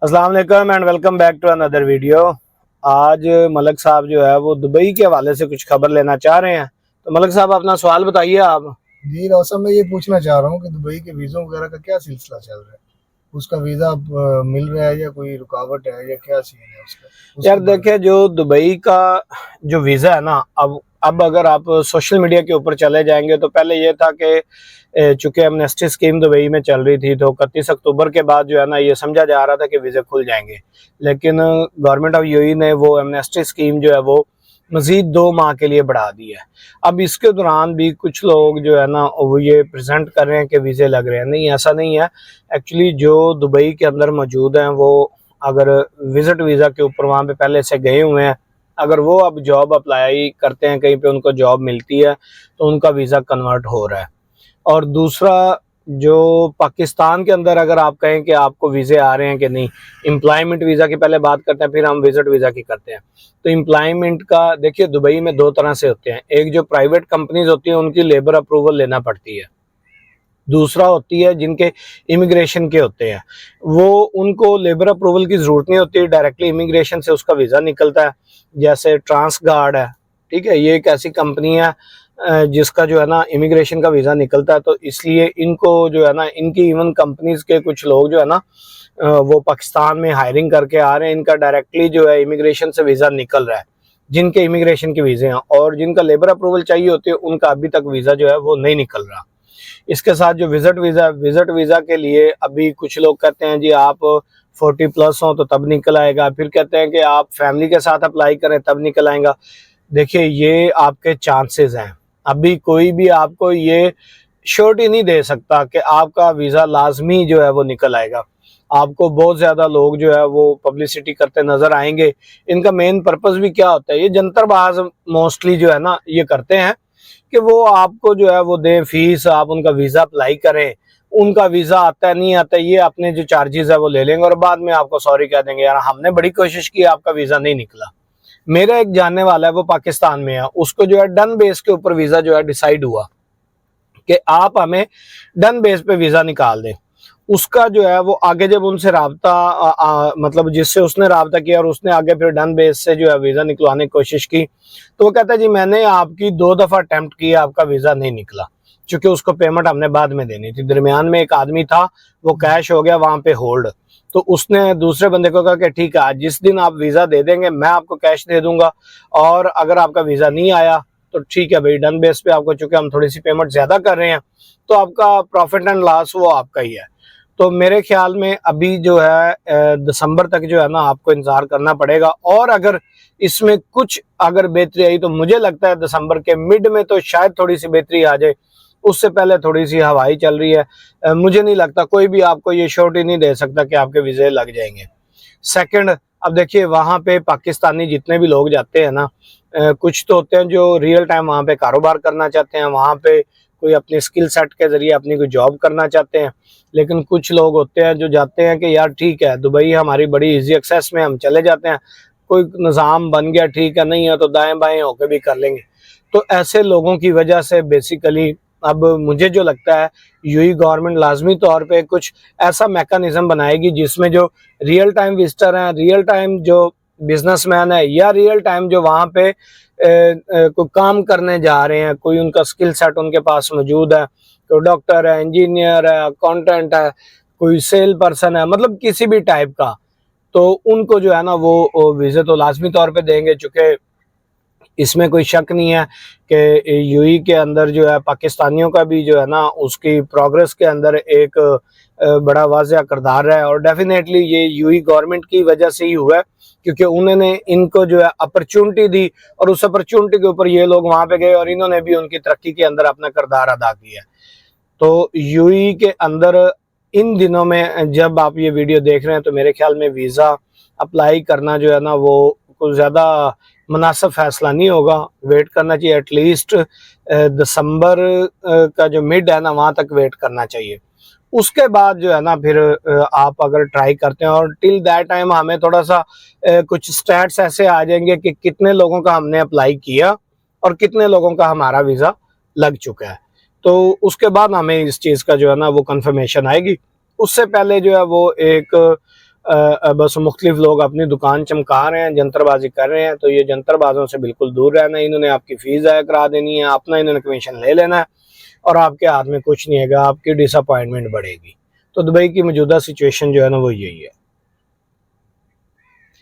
अस्सलाम वालेकुम and welcome back to another video. आज मलक साहब जो है वो दुबई के हवाले से कुछ खबर लेना चाह रहे हैं। तो मलक साहब अपना सवाल बताइए आप। जी रौशन, मैं ये पूछना चाह रहा हूँ कि दुबई के वीज़ों वगैरह का क्या सिलसिला चल रहा है। उसका वीज़ा अब मिल रहा है या कोई रुकावट है या क्या सीन है उसका, यार उसके बारे में। देखिए, जो दुबई का जो वीज़ा है ना, अब अगर आप सोशल मीडिया के ऊपर चले जाएंगे तो पहले ये था कि चूंकि एमनेस्टी स्कीम दुबई में चल रही थी तो 31 अक्टूबर के बाद जो है ना ये समझा जा रहा था कि वीज़े खुल जाएंगे। लेकिन गवर्नमेंट ऑफ यूएई ने वो एमनेस्टी स्कीम जो है वो मजीद 2 माह के लिए बढ़ा दी है। अब इसके दौरान भी कुछ लोग जो है ना वो ये प्रेजेंट कर रहे हैं कि वीज़े लग रहे हैं। नहीं, ऐसा नहीं है। एक्चुअली जो दुबई के अंदर मौजूद हैं वो अगर विजिट वीज़ा के ऊपर वहाँ पे पहले से गए हुए हैं, अगर वो अब जॉब अप्लाई करते हैं, कहीं पे उनको जॉब मिलती है तो उनका वीज़ा कन्वर्ट हो रहा है। और दूसरा, जो पाकिस्तान के अंदर अगर आप कहें कि आपको वीज़े आ रहे हैं कि नहीं, एम्प्लॉयमेंट वीज़ा की पहले बात करते हैं फिर हम विजिट वीज़ा की करते हैं। तो एम्प्लॉयमेंट का देखिए, दुबई में 2 तरह से होते हैं। एक जो प्राइवेट कंपनीज होती हैं उनकी लेबर अप्रूवल लेना पड़ती है। दूसरा होती है जिनके इमिग्रेशन के होते हैं, वो उनको लेबर अप्रूवल की ज़रूरत नहीं होती, डायरेक्टली इमिग्रेशन से उसका वीज़ा निकलता है। जैसे ट्रांस गार्ड है, ठीक है, ये एक ऐसी कंपनी है जिसका जो है ना इमिग्रेशन का वीज़ा निकलता है। तो इसलिए इनको जो है ना, इनकी इवन कंपनीज के कुछ लोग जो है ना वो पाकिस्तान में हायरिंग करके आ रहे हैं। इनका डायरेक्टली जो है इमिग्रेशन से वीज़ा निकल रहा है, जिनके इमिग्रेशन के वीज़े हैं। और जिनका लेबर अप्रूवल चाहिए होती है उनका अभी तक वीज़ा जो है वो नहीं निकल रहा। इसके साथ जो विजिट वीज़ा के लिए अभी कुछ लोग कहते हैं जी आप 40+ हो तो तब निकल आएगा, फिर कहते हैं कि आप फैमिली के साथ अप्लाई करें तब निकल आएगा। देखिए, ये आपके चांसेस हैं। अभी कोई भी आपको ये श्योरिटी नहीं दे सकता कि आपका वीज़ा लाजमी जो है वो निकल आएगा। आपको बहुत ज़्यादा लोग जो है वो पब्लिसिटी करते नज़र आएंगे। इनका मेन पर्पस भी क्या होता है, ये जंतरबाज मोस्टली जो है ना ये करते हैं कि वो आपको जो है वो दें फीस, आप उनका वीज़ा अप्लाई करें, उनका वीज़ा आता है नहीं आता, ये अपने जो चार्जेस है वो ले लेंगे और बाद में आपको सॉरी कह देंगे, यार हमने बड़ी कोशिश की, आपका वीज़ा नहीं निकला। मेरा एक जानने वाला है, वो पाकिस्तान में है, उसको जो है डन बेस के ऊपर वीज़ा जो है डिसाइड हुआ कि आप हमें डन बेस पे वीज़ा निकाल दें। उसका जो है वो आगे जब उनसे राब्ता मतलब जिससे उसने राब्ता किया और उसने आगे फिर डन बेस से जो है वीज़ा निकलवाने की कोशिश की, तो वो कहता है जी मैंने आपकी 2 दफ़ा अटेम्प्ट किया, आपका वीज़ा नहीं निकला, क्योंकि उसको पेमेंट हमने बाद में देनी थी। दरमियान में एक आदमी था, वो कैश हो गया वहां पे होल्ड। तो उसने दूसरे बंदे को कहा कि ठीक है, आज जिस दिन आप वीज़ा दे देंगे मैं आपको कैश दे दूंगा, और अगर आपका वीज़ा नहीं आया तो ठीक है भाई, डन बेस पे आपको, चूंकि हम थोड़ी सी पेमेंट ज्यादा कर रहे हैं तो आपका प्रॉफिट एंड लॉस वो आपका ही है। तो मेरे ख्याल में अभी जो है दिसंबर तक जो है ना आपको इंतजार करना पड़ेगा। और अगर इसमें कुछ अगर बेहतरी आई तो मुझे लगता है दिसंबर के मिड में तो शायद थोड़ी सी बेहतरी आ जाए। उससे पहले थोड़ी सी हवाई चल रही है। मुझे नहीं लगता, कोई भी आपको ये श्योरिटी नहीं दे सकता कि आपके वीज़े लग जाएंगे। सेकंड, अब देखिए वहाँ पे पाकिस्तानी जितने भी लोग जाते हैं ना, कुछ तो होते हैं जो रियल टाइम वहाँ पे कारोबार करना चाहते हैं, वहाँ पे कोई अपनी स्किल सेट के जरिए अपनी कोई जॉब करना चाहते हैं। लेकिन कुछ लोग होते हैं जो जाते हैं कि यार ठीक है, दुबई हमारी बड़ी इजी एक्सेस में, हम चले जाते हैं, कोई निज़ाम बन गया ठीक है, नहीं है तो दाएं बाएं होकर भी कर लेंगे। तो ऐसे लोगों की वजह से बेसिकली अब मुझे जो लगता है यूएई गवर्नमेंट लाजमी तौर पे कुछ ऐसा मैकेनिज्म बनाएगी जिसमें जो रियल टाइम विजिटर हैं, रियल टाइम जो बिजनेसमैन है, या रियल टाइम जो वहाँ पे कोई काम करने जा रहे हैं, कोई उनका स्किल सेट उनके पास मौजूद है, कोई डॉक्टर है, इंजीनियर है, अकाउंटेंट है, कोई सेल पर्सन है, मतलब किसी भी टाइप का, तो उनको जो है ना वो वीज़े तो लाजमी तौर पे देंगे। चूँकि इसमें कोई शक नहीं है कि यूएई के अंदर जो है पाकिस्तानियों का भी जो है ना उसकी प्रोग्रेस के अंदर एक बड़ा वाज़िया किरदार है। और डेफिनेटली ये यूएई गवर्नमेंट की वजह से ही हुआ है, क्योंकि उन्होंने इनको जो है अपॉर्चुनिटी दी और उस अपॉर्चुनिटी के ऊपर ये लोग वहाँ पे गए और इन्होंने भी उनकी तरक्की के अंदर अपना किरदार अदा किया। तो यूएई के अंदर इन दिनों में जब आप ये वीडियो देख रहे हैं तो मेरे ख्याल में वीज़ा अप्लाई करना जो है ना वो कुछ ज़्यादा मुनासिब फैसला नहीं होगा। वेट करना चाहिए, एटलीस्ट दिसंबर का जो मिड है ना वहाँ तक वेट करना चाहिए। उसके बाद जो है ना फिर आप अगर ट्राई करते हैं, और टिल दैट टाइम हमें थोड़ा सा कुछ स्टैट्स ऐसे आ जाएंगे कि कितने लोगों का हमने अप्लाई किया और कितने लोगों का हमारा वीज़ा लग चुका है। तो उसके बाद हमें इस चीज़ का जो है ना वो कंफर्मेशन आएगी। उससे पहले जो है वो एक बस मुख्तलिफ लोग अपनी दुकान चमका रहे हैं, जंतरबाजी कर रहे हैं। तो ये जंतरबाजों से बिल्कुल दूर रहना है। इन्होंने आपकी फीस ज़ाया करा देनी है, अपना इन्होंने कमीशन ले लेना है और आपके हाथ में कुछ नहीं है, आपकी डिसअपॉइंटमेंट बढ़ेगी। तो दुबई की मौजूदा सिचुएशन जो है ना वो यही है।